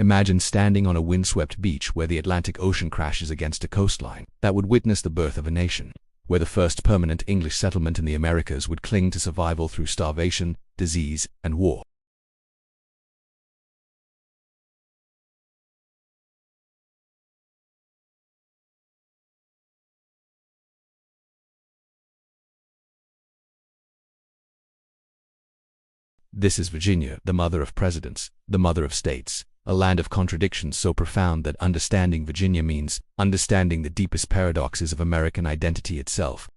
Imagine standing on a windswept beach where the Atlantic Ocean crashes against a coastline that would witness the birth of a nation, where the first permanent English settlement in the Americas would cling to survival through starvation, disease, and war. This is Virginia, the mother of presidents, the mother of states, a land of contradictions so profound that understanding Virginia means understanding the deepest paradoxes of American identity itself.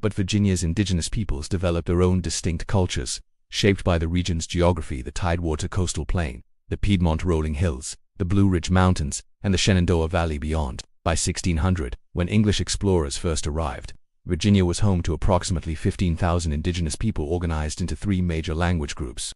But Virginia's indigenous peoples developed their own distinct cultures, shaped by the region's geography: the Tidewater coastal plain, the Piedmont rolling hills, the Blue Ridge Mountains, and the Shenandoah Valley beyond. By 1600, when English explorers first arrived, Virginia was home to approximately 15,000 indigenous people organized into three major language groups.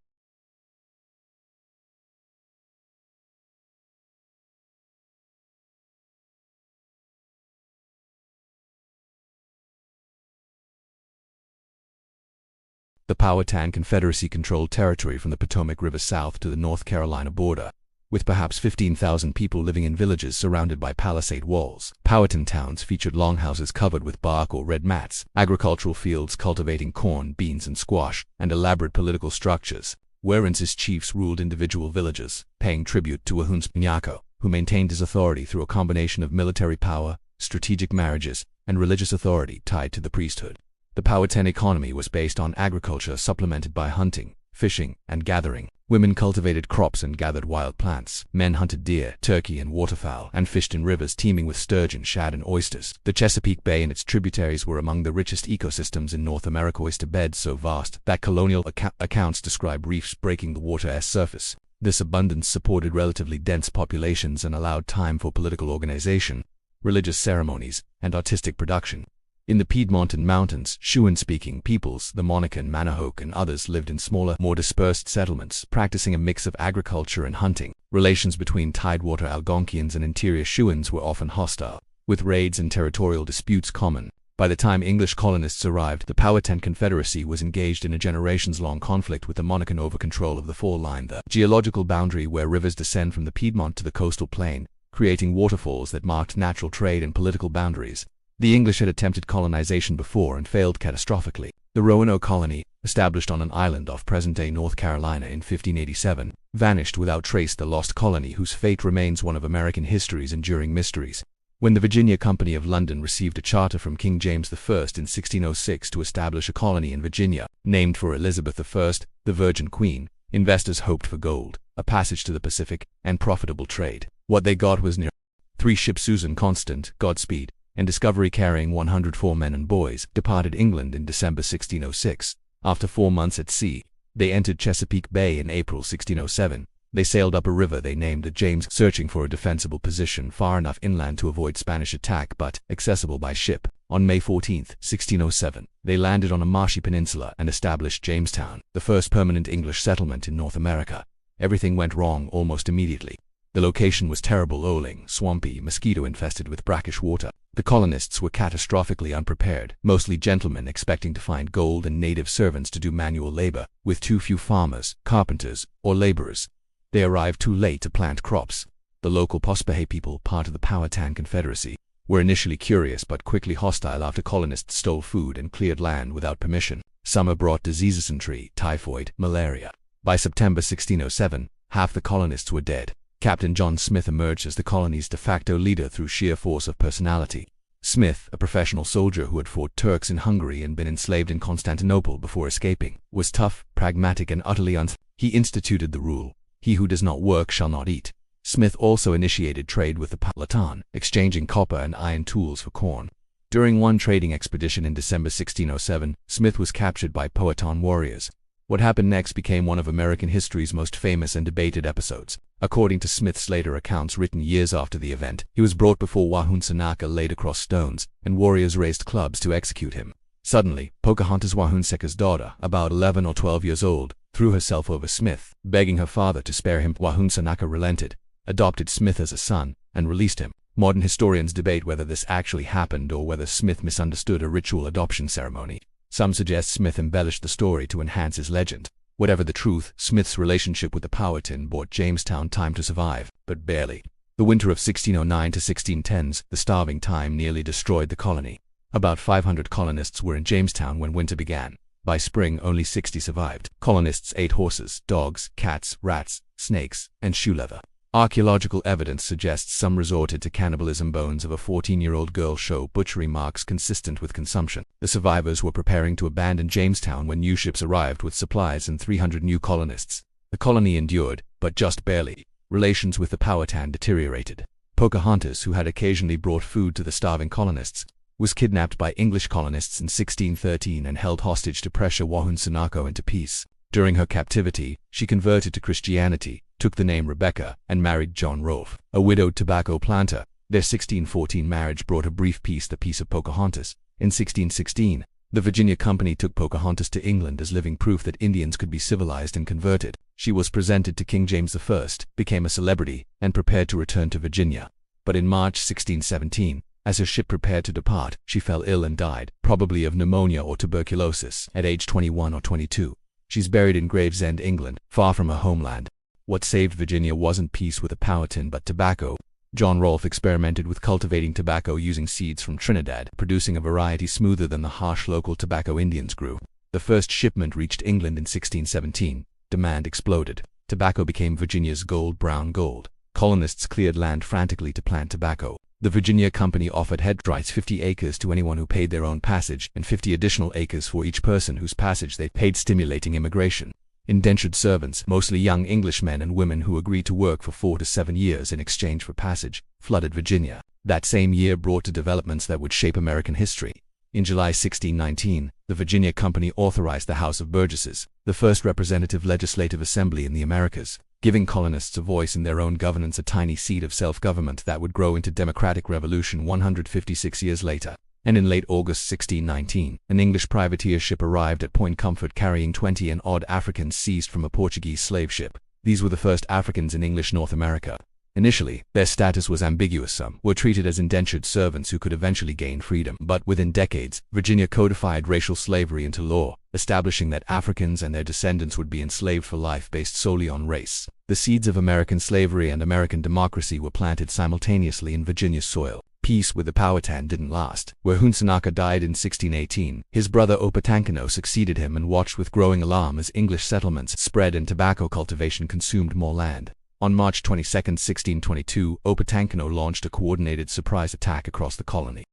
The Powhatan Confederacy controlled territory from the Potomac River south to the North Carolina border, with perhaps 15,000 people living in villages surrounded by palisade walls. Powhatan towns featured longhouses covered with bark or red mats, agricultural fields cultivating corn, beans, and squash, and elaborate political structures, wherein its chiefs ruled individual villages, paying tribute to Ahuns Piñaco, who maintained his authority through a combination of military power, strategic marriages, and religious authority tied to the priesthood. The Powhatan economy was based on agriculture supplemented by hunting, fishing, and gathering. Women cultivated crops and gathered wild plants. Men hunted deer, turkey, and waterfowl, and fished in rivers teeming with sturgeon, shad, and oysters. The Chesapeake Bay and its tributaries were among the richest ecosystems in North America, oyster beds so vast that colonial accounts describe reefs breaking the water's surface. This abundance supported relatively dense populations and allowed time for political organization, religious ceremonies, and artistic production. In the Piedmont Mountains, Siouan-speaking peoples, the Monacan, Manahoac, and others lived in smaller, more dispersed settlements, practicing a mix of agriculture and hunting. Relations between Tidewater Algonquians and interior Siouans were often hostile, with raids and territorial disputes common. By the time English colonists arrived, the Powhatan Confederacy was engaged in a generations-long conflict with the Monacan over control of the fall line, the geological boundary where rivers descend from the Piedmont to the coastal plain, creating waterfalls that marked natural trade and political boundaries. The English had attempted colonization before and failed catastrophically. The Roanoke colony, established on an island off present-day North Carolina in 1587, vanished without trace, the lost colony whose fate remains one of American history's enduring mysteries. When the Virginia Company of London received a charter from King James I in 1606 to establish a colony in Virginia, named for Elizabeth I, the Virgin Queen, investors hoped for gold, a passage to the Pacific, and profitable trade. What they got was near 3 ships: Susan, Constant, Godspeed, and Discovery, carrying 104 men and boys, departed England in December 1606. After 4 months at sea, they entered Chesapeake Bay in April 1607. They sailed up a river they named the James, searching for a defensible position far enough inland to avoid Spanish attack but accessible by ship. On May 14, 1607, they landed on a marshy peninsula and established Jamestown, the first permanent English settlement in North America. Everything went wrong almost immediately. The location was terrible, rolling, swampy, mosquito-infested with brackish water. The colonists were catastrophically unprepared, mostly gentlemen expecting to find gold and native servants to do manual labor, with too few farmers, carpenters, or laborers. They arrived too late to plant crops. The The local Pospahé people, part of the Powhatan Confederacy, were initially curious but quickly hostile after colonists stole food and cleared land without permission. Summer brought dysentery, typhoid, malaria. By September 1607, half the colonists were dead. Captain John Smith emerged as the colony's de facto leader through sheer force of personality. Smith, a professional soldier who had fought Turks in Hungary and been enslaved in Constantinople before escaping, was tough, pragmatic, and utterly He instituted the rule, "He who does not work shall not eat." Smith also initiated trade with the Powhatan, exchanging copper and iron tools for corn. During one trading expedition in December 1607, Smith was captured by Powhatan warriors. What happened next became one of American history's most famous and debated episodes. According to Smith's later accounts written years after the event, he was brought before Wahunsenaka laid across stones, and warriors raised clubs to execute him. Suddenly, Pocahontas Wahunsenaka's daughter, about 11 or 12 years old, threw herself over Smith, begging her father to spare him. Wahunsenaka relented, adopted Smith as a son, and released him. Modern historians debate whether this actually happened or whether Smith misunderstood a ritual adoption ceremony. Some suggest Smith embellished the story to enhance his legend. Whatever the truth, Smith's relationship with the Powhatan bought Jamestown time to survive, but barely. The winter of 1609 to 1610s, the starving time, nearly destroyed the colony. About 500 colonists were in Jamestown when winter began. By spring, only 60 survived. Colonists ate horses, dogs, cats, rats, snakes, and shoe leather. Archaeological evidence suggests some resorted to cannibalism. Bones of a 14-year-old girl show butchery marks consistent with consumption. The survivors were preparing to abandon Jamestown when new ships arrived with supplies and 300 new colonists. The colony endured, but just barely. Relations with the Powhatan deteriorated. Pocahontas, who had occasionally brought food to the starving colonists, was kidnapped by English colonists in 1613 and held hostage to pressure Wahunsenaka into peace. During her captivity, she converted to Christianity, took the name Rebecca, and married John Rolfe, a widowed tobacco planter. Their 1614 marriage brought a brief peace, the Peace of Pocahontas. In 1616, the Virginia Company took Pocahontas to England as living proof that Indians could be civilized and converted. She was presented to King James I, became a celebrity, and prepared to return to Virginia. But in March 1617, as her ship prepared to depart, she fell ill and died, probably of pneumonia or tuberculosis, at age 21 or 22. She's buried in Gravesend, England, far from her homeland. What saved Virginia wasn't peace with the Powhatan but tobacco. John Rolfe experimented with cultivating tobacco using seeds from Trinidad, producing a variety smoother than the harsh local tobacco Indians grew. The first shipment reached England in 1617. Demand exploded. Tobacco became Virginia's brown gold. Colonists cleared land frantically to plant tobacco. The Virginia Company offered headrights 50 acres to anyone who paid their own passage, and 50 additional acres for each person whose passage they paid, stimulating immigration. Indentured servants, mostly young Englishmen and women who agreed to work for 4 to 7 years in exchange for passage, flooded Virginia. That same year brought to developments that would shape American history. In July 1619, the Virginia Company authorized the House of Burgesses, the first representative legislative assembly in the Americas, giving colonists a voice in their own governance, a tiny seed of self-government that would grow into democratic revolution 156 years later. And in late August 1619, an English privateer ship arrived at Point Comfort carrying 20 and odd Africans seized from a Portuguese slave ship. These were the first Africans in English North America. Initially, their status was ambiguous. Some were treated as indentured servants who could eventually gain freedom. But within decades, Virginia codified racial slavery into law, establishing that Africans and their descendants would be enslaved for life based solely on race. The seeds of American slavery and American democracy were planted simultaneously in Virginia's soil. Peace with the Powhatan didn't last. Wahunsenaka died in 1618. His brother Opechancanough succeeded him and watched with growing alarm as English settlements spread and tobacco cultivation consumed more land. On March 22, 1622, Opechancanough launched a coordinated surprise attack across the colony.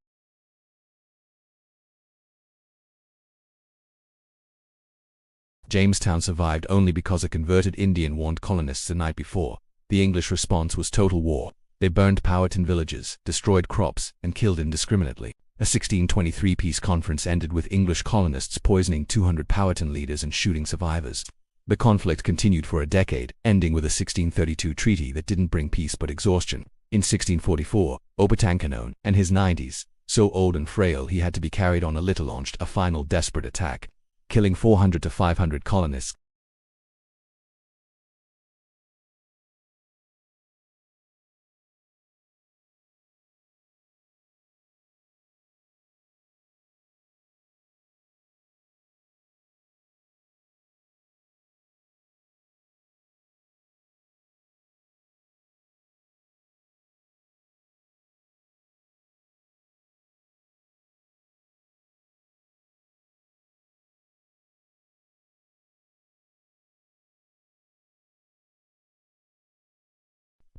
Jamestown survived only because a converted Indian warned colonists the night before. The English response was total war. They burned Powhatan villages, destroyed crops, and killed indiscriminately. A 1623 peace conference ended with English colonists poisoning 200 Powhatan leaders and shooting survivors. The conflict continued for a decade, ending with a 1632 treaty that didn't bring peace but exhaustion. In 1644, Opechancanough, and his 90s, so old and frail he had to be carried on a litter, launched a final desperate attack, killing 400 to 500 colonists.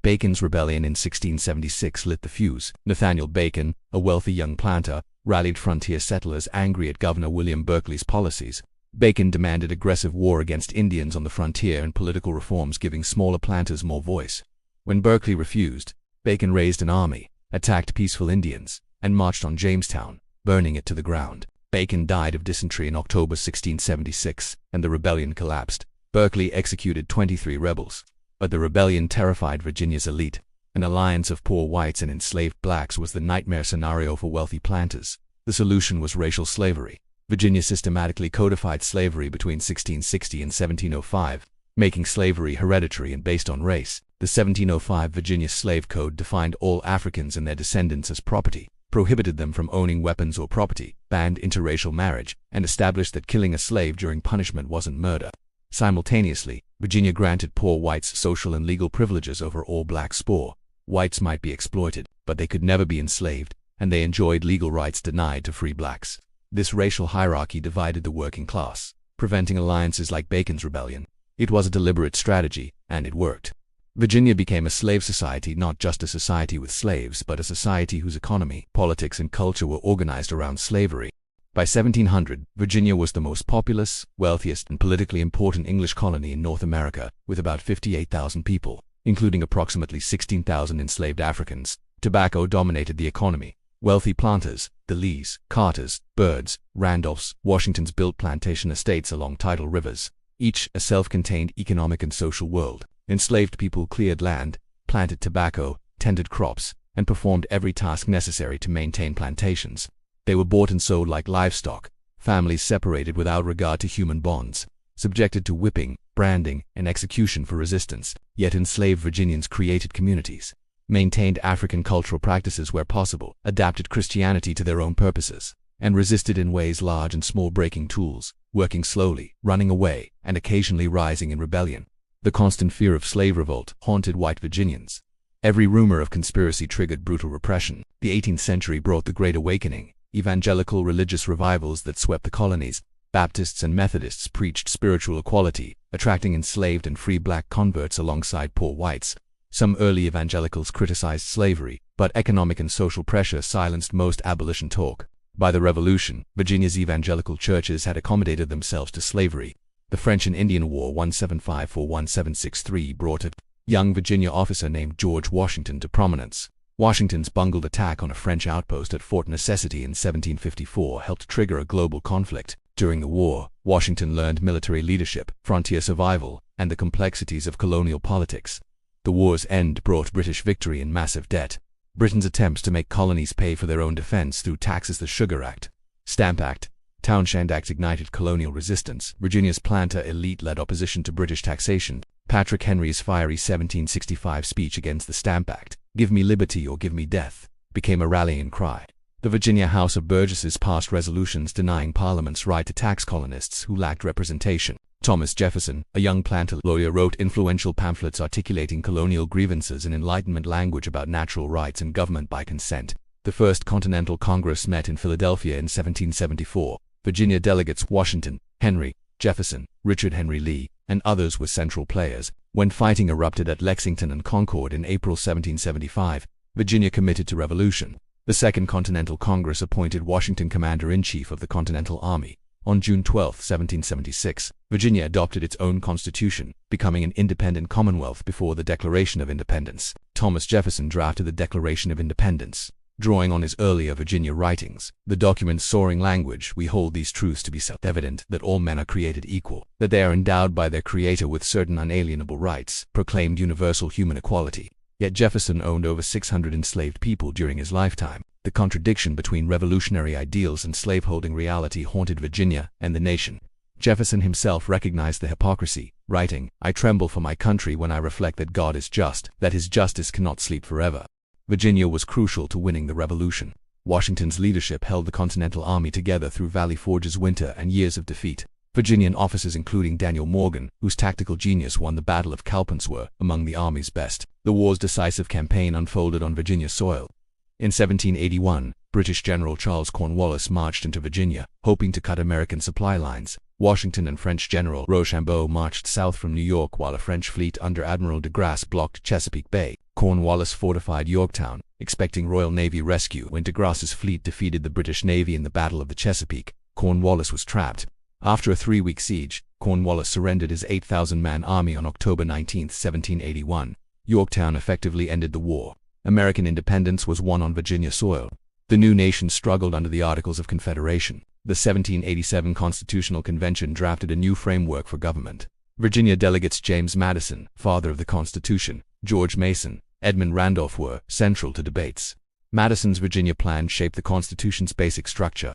Bacon's rebellion in 1676 lit the fuse. Nathaniel Bacon, a wealthy young planter, rallied frontier settlers angry at Governor William Berkeley's policies. Bacon demanded aggressive war against Indians on the frontier and political reforms giving smaller planters more voice. When Berkeley refused, Bacon raised an army, attacked peaceful Indians, and marched on Jamestown, burning it to the ground. Bacon died of dysentery in October 1676, and the rebellion collapsed. Berkeley executed 23 rebels. But the rebellion terrified Virginia's elite. An alliance of poor whites and enslaved blacks was the nightmare scenario for wealthy planters. The solution was racial slavery. Virginia systematically codified slavery between 1660 and 1705, making slavery hereditary and based on race. The 1705 Virginia Slave Code defined all Africans and their descendants as property, prohibited them from owning weapons or property, banned interracial marriage, and established that killing a slave during punishment wasn't murder. Simultaneously, Virginia granted poor whites social and legal privileges over all blacks. Poor whites might be exploited, but they could never be enslaved, and they enjoyed legal rights denied to free blacks. This racial hierarchy divided the working class, preventing alliances like Bacon's rebellion. It was a deliberate strategy, and it worked. Virginia became a slave society, not just a society with slaves, but a society whose economy, politics, and culture were organized around slavery. By 1700, Virginia was the most populous, wealthiest, and politically important English colony in North America, with about 58,000 people, including approximately 16,000 enslaved Africans. Tobacco dominated the economy. Wealthy planters, the Lees, Carters, Byrds, Randolphs, Washingtons built plantation estates along tidal rivers, each a self-contained economic and social world. Enslaved people cleared land, planted tobacco, tended crops, and performed every task necessary to maintain plantations. They were bought and sold like livestock, families separated without regard to human bonds, subjected to whipping, branding, and execution for resistance. Yet enslaved Virginians created communities, maintained African cultural practices where possible, adapted Christianity to their own purposes, and resisted in ways large and small, breaking tools, working slowly, running away, and occasionally rising in rebellion. The constant fear of slave revolt haunted white Virginians. Every rumor of conspiracy triggered brutal repression. The 18th century brought the Great Awakening, evangelical religious revivals that swept the colonies. Baptists and Methodists preached spiritual equality, attracting enslaved and free black converts alongside poor whites. Some early evangelicals criticized slavery, but economic and social pressure silenced most abolition talk. By the Revolution, Virginia's evangelical churches had accommodated themselves to slavery. The French and Indian War 1754-1763 brought a young Virginia officer named George Washington to prominence. Washington's bungled attack on a French outpost at Fort Necessity in 1754 helped trigger a global conflict. During the war, Washington learned military leadership, frontier survival, and the complexities of colonial politics. The war's end brought British victory and massive debt. Britain's attempts to make colonies pay for their own defense through taxes, the Sugar Act, Stamp Act, Townshend Act, ignited colonial resistance. Virginia's planter elite led opposition to British taxation. Patrick Henry's fiery 1765 speech against the Stamp Act, "Give me liberty or give me death," became a rallying cry. The Virginia House of Burgesses passed resolutions denying Parliament's right to tax colonists who lacked representation. Thomas Jefferson, a young planter lawyer, wrote influential pamphlets articulating colonial grievances in Enlightenment language about natural rights and government by consent. The First Continental Congress met in Philadelphia in 1774. Virginia delegates Washington, Henry, Jefferson, Richard Henry Lee, and others were central players. When fighting erupted at Lexington and Concord in April 1775, Virginia committed to revolution. The Second Continental Congress appointed Washington commander-in-chief of the Continental Army. On June 12, 1776, Virginia adopted its own constitution, becoming an independent commonwealth before the Declaration of Independence. Thomas Jefferson drafted the Declaration of Independence, drawing on his earlier Virginia writings. The document's soaring language: "We hold these truths to be self-evident, that all men are created equal, that they are endowed by their Creator with certain unalienable rights," proclaimed universal human equality. Yet Jefferson owned over 600 enslaved people during his lifetime. The contradiction between revolutionary ideals and slaveholding reality haunted Virginia and the nation. Jefferson himself recognized the hypocrisy, writing, "I tremble for my country when I reflect that God is just, that his justice cannot sleep forever." Virginia was crucial to winning the Revolution. Washington's leadership held the Continental Army together through Valley Forge's winter and years of defeat. Virginian officers including Daniel Morgan, whose tactical genius won the Battle of Cowpens, were among the Army's best. The war's decisive campaign unfolded on Virginia soil. In 1781, British General Charles Cornwallis marched into Virginia, hoping to cut American supply lines. Washington and French General Rochambeau marched south from New York while a French fleet under Admiral de Grasse blocked Chesapeake Bay. Cornwallis fortified Yorktown, expecting Royal Navy rescue. When de Grasse's fleet defeated the British Navy in the Battle of the Chesapeake, Cornwallis was trapped. After a 3-week siege, Cornwallis surrendered his 8,000-man army on October 19, 1781. Yorktown effectively ended the war. American independence was won on Virginia soil. The new nation struggled under the Articles of Confederation. The 1787 Constitutional Convention drafted a new framework for government. Virginia delegates James Madison, father of the Constitution, George Mason, Edmund Randolph were central to debates. Madison's Virginia plan shaped the Constitution's basic structure.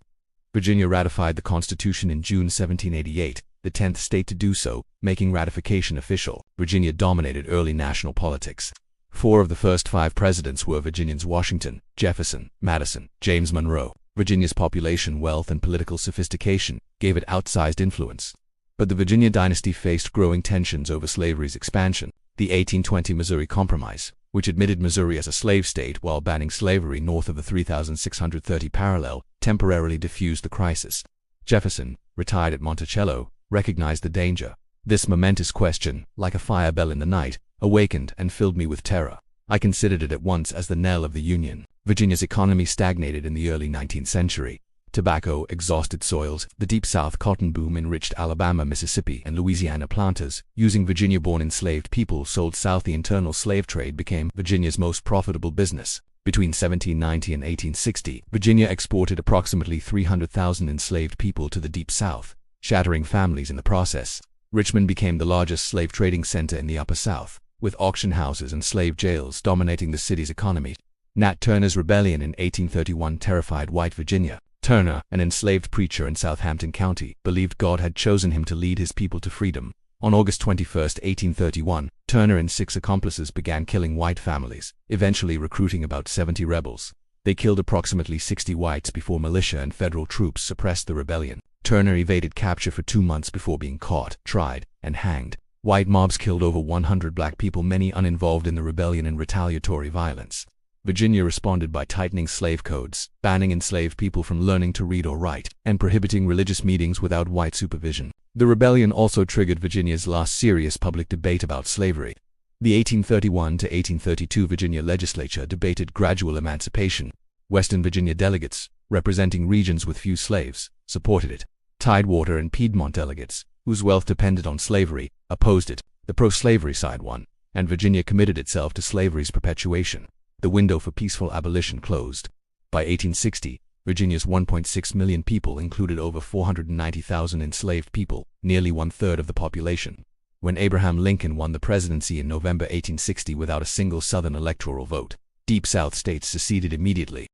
Virginia ratified the Constitution in June 1788, the 10th state to do so, making ratification official. Virginia dominated early national politics. 4 of the first 5 presidents were Virginians: Washington, Jefferson, Madison, James Monroe. Virginia's population, wealth, and political sophistication gave it outsized influence. But the Virginia dynasty faced growing tensions over slavery's expansion. The 1820 Missouri Compromise, which admitted Missouri as a slave state while banning slavery north of the 3,630 parallel, temporarily diffused the crisis. Jefferson, retired at Monticello, recognized the danger. This momentous question, like a fire bell in the night, awakened and filled me with terror. I considered it at once as the knell of the Union. Virginia's economy stagnated in the early 19th century. Tobacco exhausted soils. The Deep South cotton boom enriched Alabama, Mississippi, and Louisiana planters. Using Virginia-born enslaved people sold south. The internal slave trade became Virginia's most profitable business. Between 1790 and 1860, Virginia exported approximately 300,000 enslaved people to the Deep South, shattering families in the process. Richmond became the largest slave trading center in the Upper South, with auction houses and slave jails dominating the city's economy. Nat Turner's rebellion in 1831 terrified white Virginia. Turner, an enslaved preacher in Southampton County, believed God had chosen him to lead his people to freedom. On August 21, 1831, Turner and 6 accomplices began killing white families, eventually recruiting about 70 rebels. They killed approximately 60 whites before militia and federal troops suppressed the rebellion. Turner evaded capture for 2 months before being caught, tried, and hanged. White mobs killed over 100 black people, many uninvolved in the rebellion, and retaliatory violence. Virginia responded by tightening slave codes, banning enslaved people from learning to read or write, and prohibiting religious meetings without white supervision. The rebellion also triggered Virginia's last serious public debate about slavery. The 1831 to 1832 Virginia legislature debated gradual emancipation. Western Virginia delegates, representing regions with few slaves, supported it. Tidewater and Piedmont delegates, whose wealth depended on slavery, opposed it. The pro-slavery side won, and Virginia committed itself to slavery's perpetuation. The window for peaceful abolition closed. By 1860, Virginia's 1.6 million people included over 490,000 enslaved people, nearly 1/3 of the population. When Abraham Lincoln won the presidency in November 1860 without a single Southern electoral vote, Deep South states seceded immediately.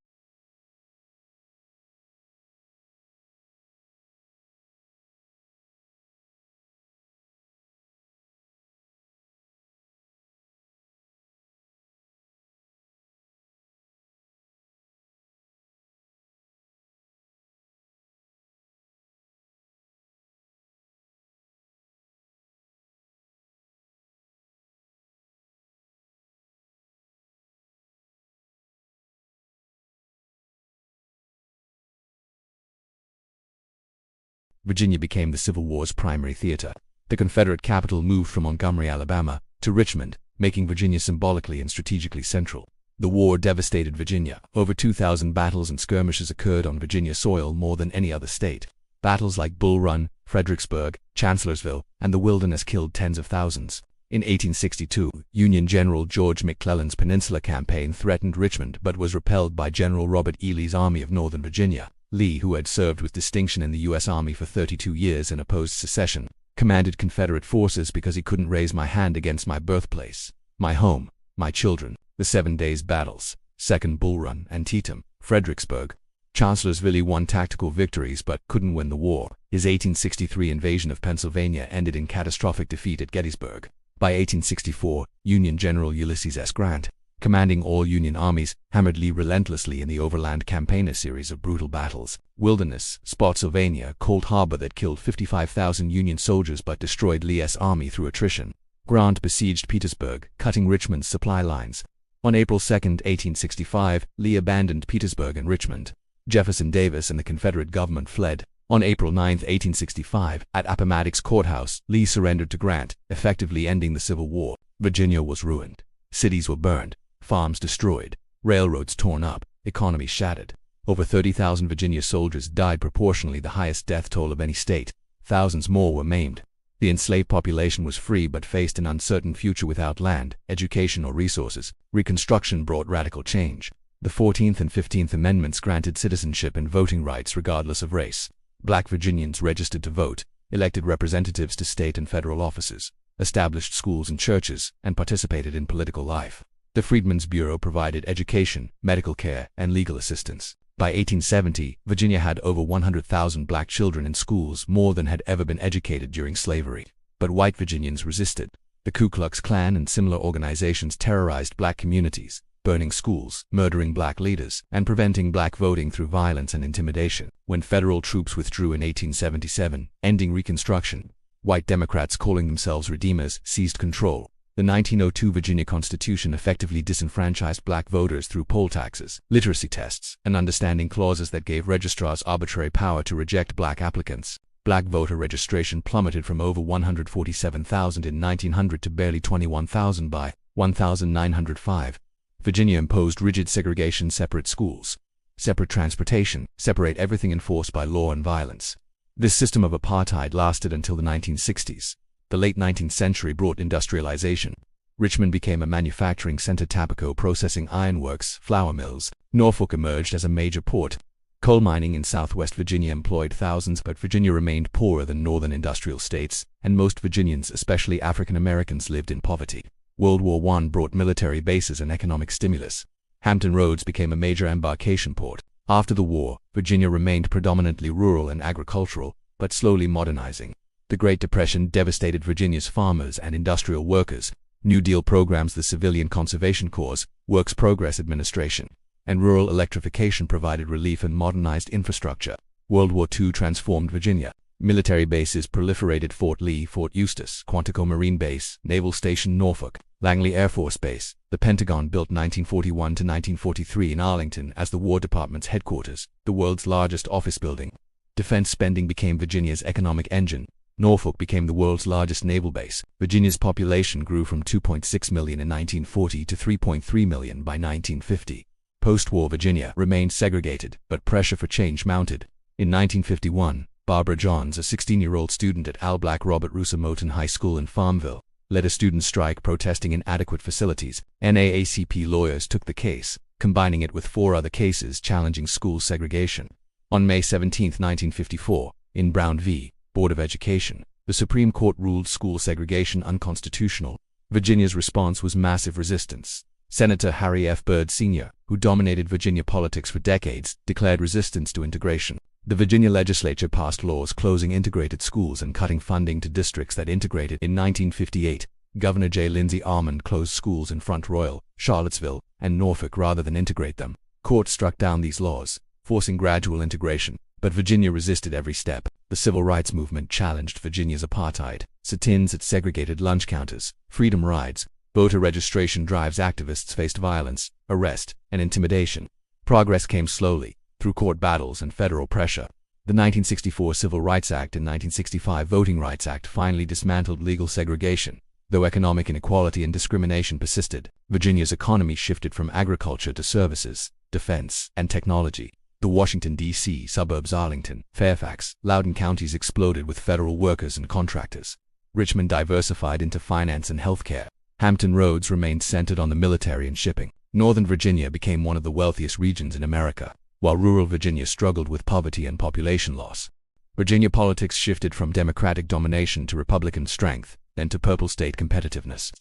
Virginia became the Civil War's primary theater. The Confederate capital moved from Montgomery, Alabama, to Richmond, making Virginia symbolically and strategically central. The war devastated Virginia. Over 2,000 battles and skirmishes occurred on Virginia soil, more than any other state. Battles like Bull Run, Fredericksburg, Chancellorsville, and the Wilderness killed tens of thousands. In 1862, Union General George McClellan's Peninsula Campaign threatened Richmond but was repelled by General Robert E. Lee's Army of Northern Virginia. Lee, who had served with distinction in the U.S. Army for 32 years and opposed secession, commanded Confederate forces because he couldn't raise my hand against my birthplace, my home, my children. The 7 days battles, Second Bull Run, Antietam, Fredericksburg, Chancellorsville won tactical victories but couldn't win the war. His 1863 invasion of Pennsylvania ended in catastrophic defeat at Gettysburg. By 1864, Union General Ulysses S. Grant, commanding all Union armies, hammered Lee relentlessly in the Overland Campaign, a series of brutal battles. Wilderness, Spotsylvania, Cold Harbor that killed 55,000 Union soldiers but destroyed Lee's army through attrition. Grant besieged Petersburg, cutting Richmond's supply lines. On April 2, 1865, Lee abandoned Petersburg and Richmond. Jefferson Davis and the Confederate government fled. On April 9, 1865, at Appomattox Courthouse, Lee surrendered to Grant, effectively ending the Civil War. Virginia was ruined. Cities were burned, farms destroyed, railroads torn up, economy shattered. Over 30,000 Virginia soldiers died, proportionally the highest death toll of any state. Thousands more were maimed. The enslaved population was free but faced an uncertain future without land, education, or resources. Reconstruction brought radical change. The 14th and 15th Amendments granted citizenship and voting rights regardless of race. Black Virginians registered to vote, elected representatives to state and federal offices, established schools and churches, and participated in political life. The Freedmen's Bureau provided education, medical care, and legal assistance. By 1870, Virginia had over 100,000 black children in schools, more than had ever been educated during slavery. But white Virginians resisted. The Ku Klux Klan and similar organizations terrorized black communities, burning schools, murdering black leaders, and preventing black voting through violence and intimidation. When federal troops withdrew in 1877, ending Reconstruction, white Democrats calling themselves Redeemers seized control. The 1902 Virginia Constitution effectively disenfranchised black voters through poll taxes, literacy tests, and understanding clauses that gave registrars arbitrary power to reject black applicants. Black voter registration plummeted from over 147,000 in 1900 to barely 21,000 by 1905. Virginia imposed rigid segregation, separate schools, separate transportation, separate everything, enforced by law and violence. This system of apartheid lasted until the 1960s. The late 19th century brought industrialization. Richmond became a manufacturing center, tobacco processing, ironworks, flour mills. Norfolk emerged as a major port. Coal mining in southwest Virginia employed thousands, but Virginia remained poorer than northern industrial states, and most Virginians, especially African Americans, lived in poverty. World War I brought military bases and economic stimulus. Hampton Roads became a major embarkation port. After the war, Virginia remained predominantly rural and agricultural, but slowly modernizing. The Great Depression devastated Virginia's farmers and industrial workers. New Deal programs, the Civilian Conservation Corps, Works Progress Administration, and rural electrification provided relief and modernized infrastructure. World War II transformed Virginia. Military bases proliferated: Fort Lee, Fort Eustis, Quantico Marine Base, Naval Station Norfolk, Langley Air Force Base. The Pentagon, built 1941 to 1943 in Arlington as the War Department's headquarters, the world's largest office building. Defense spending became Virginia's economic engine. Norfolk became the world's largest naval base. Virginia's population grew from 2.6 million in 1940 to 3.3 million by 1950. Post-war Virginia remained segregated, but pressure for change mounted. In 1951, Barbara Johns, a 16-year-old student at Al Black Robert Russa Moton High School in Farmville, led a student strike protesting inadequate facilities. NAACP lawyers took the case, combining it with 4 other cases challenging school segregation. On May 17, 1954, in Brown v. Board of Education, the Supreme Court ruled school segregation unconstitutional. Virginia's response was massive resistance. Senator Harry F. Byrd Sr., who dominated Virginia politics for decades, declared resistance to integration. The Virginia legislature passed laws closing integrated schools and cutting funding to districts that integrated. In 1958, Governor J. Lindsay Almond closed schools in Front Royal, Charlottesville, and Norfolk rather than integrate them. Courts struck down these laws, forcing gradual integration, but Virginia resisted every step. The civil rights movement challenged Virginia's apartheid. Sit-ins at segregated lunch counters, freedom rides, voter registration drives. Activists faced violence, arrest, and intimidation. Progress came slowly, through court battles and federal pressure. The 1964 Civil Rights Act and 1965 Voting Rights Act finally dismantled legal segregation. Though economic inequality and discrimination persisted, Virginia's economy shifted from agriculture to services, defense, and technology. The Washington, D.C. suburbs, Arlington, Fairfax, Loudoun counties exploded with federal workers and contractors. Richmond diversified into finance and healthcare. Hampton Roads remained centered on the military and shipping. Northern Virginia became one of the wealthiest regions in America, while rural Virginia struggled with poverty and population loss. Virginia politics shifted from Democratic domination to Republican strength, then to purple state competitiveness.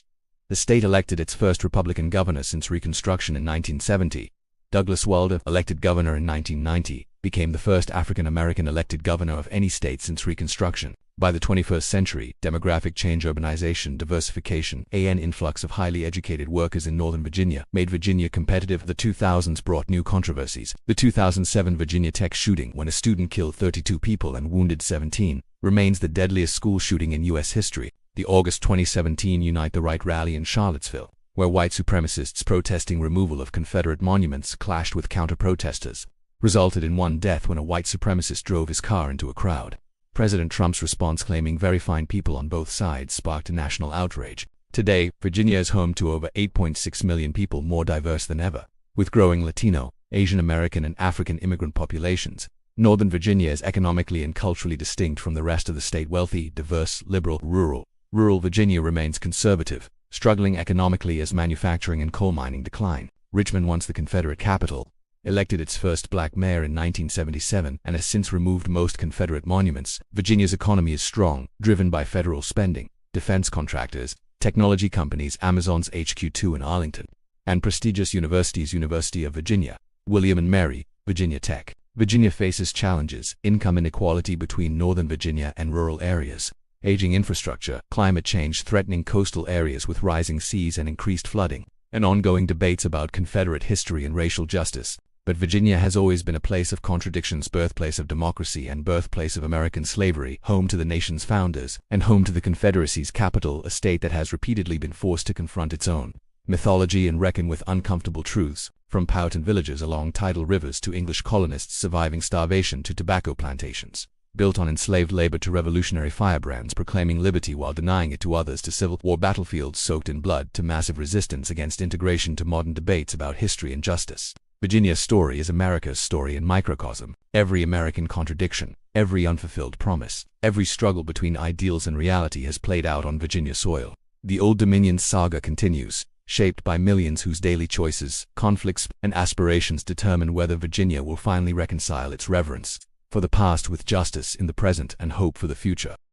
The state elected its first Republican governor since Reconstruction in 1970. Douglas Wilder, elected governor in 1990, became the first African American elected governor of any state since Reconstruction. By the 21st century, demographic change, urbanization, diversification, an influx of highly educated workers in Northern Virginia made Virginia competitive. The 2000s brought new controversies. The 2007 Virginia Tech shooting, when a student killed 32 people and wounded 17, remains the deadliest school shooting in U.S. history. The August 2017 Unite the Right rally in Charlottesville, where white supremacists protesting removal of Confederate monuments clashed with counter-protesters, resulted in one death when a white supremacist drove his car into a crowd. President Trump's response claiming very fine people on both sides sparked a national outrage. Today, Virginia is home to over 8.6 million people, more diverse than ever. With growing Latino, Asian American and African immigrant populations, Northern Virginia is economically and culturally distinct from the rest of the state. Wealthy, diverse, liberal, rural. Rural Virginia remains conservative, struggling economically as manufacturing and coal mining decline. Richmond, once the Confederate capital, elected its first black mayor in 1977 and has since removed most Confederate monuments. Virginia's economy is strong, driven by federal spending, defense contractors, technology companies, Amazon's HQ2 in Arlington, and prestigious universities, University of Virginia, William and Mary, Virginia Tech. Virginia faces challenges: income inequality between Northern Virginia and rural areas, aging infrastructure, climate change threatening coastal areas with rising seas and increased flooding, and ongoing debates about Confederate history and racial justice. But Virginia has always been a place of contradictions, birthplace of democracy and birthplace of American slavery, home to the nation's founders, and home to the Confederacy's capital, a state that has repeatedly been forced to confront its own mythology and reckon with uncomfortable truths, from Powhatan villages along tidal rivers to English colonists surviving starvation to tobacco plantations, built on enslaved labor to revolutionary firebrands proclaiming liberty while denying it to others, to Civil War battlefields soaked in blood, to massive resistance against integration, to modern debates about history and justice. Virginia's story is America's story in microcosm. Every American contradiction, every unfulfilled promise, every struggle between ideals and reality has played out on Virginia soil. The Old Dominion saga continues, shaped by millions whose daily choices, conflicts, and aspirations determine whether Virginia will finally reconcile its reverence for the past with justice in the present and hope for the future.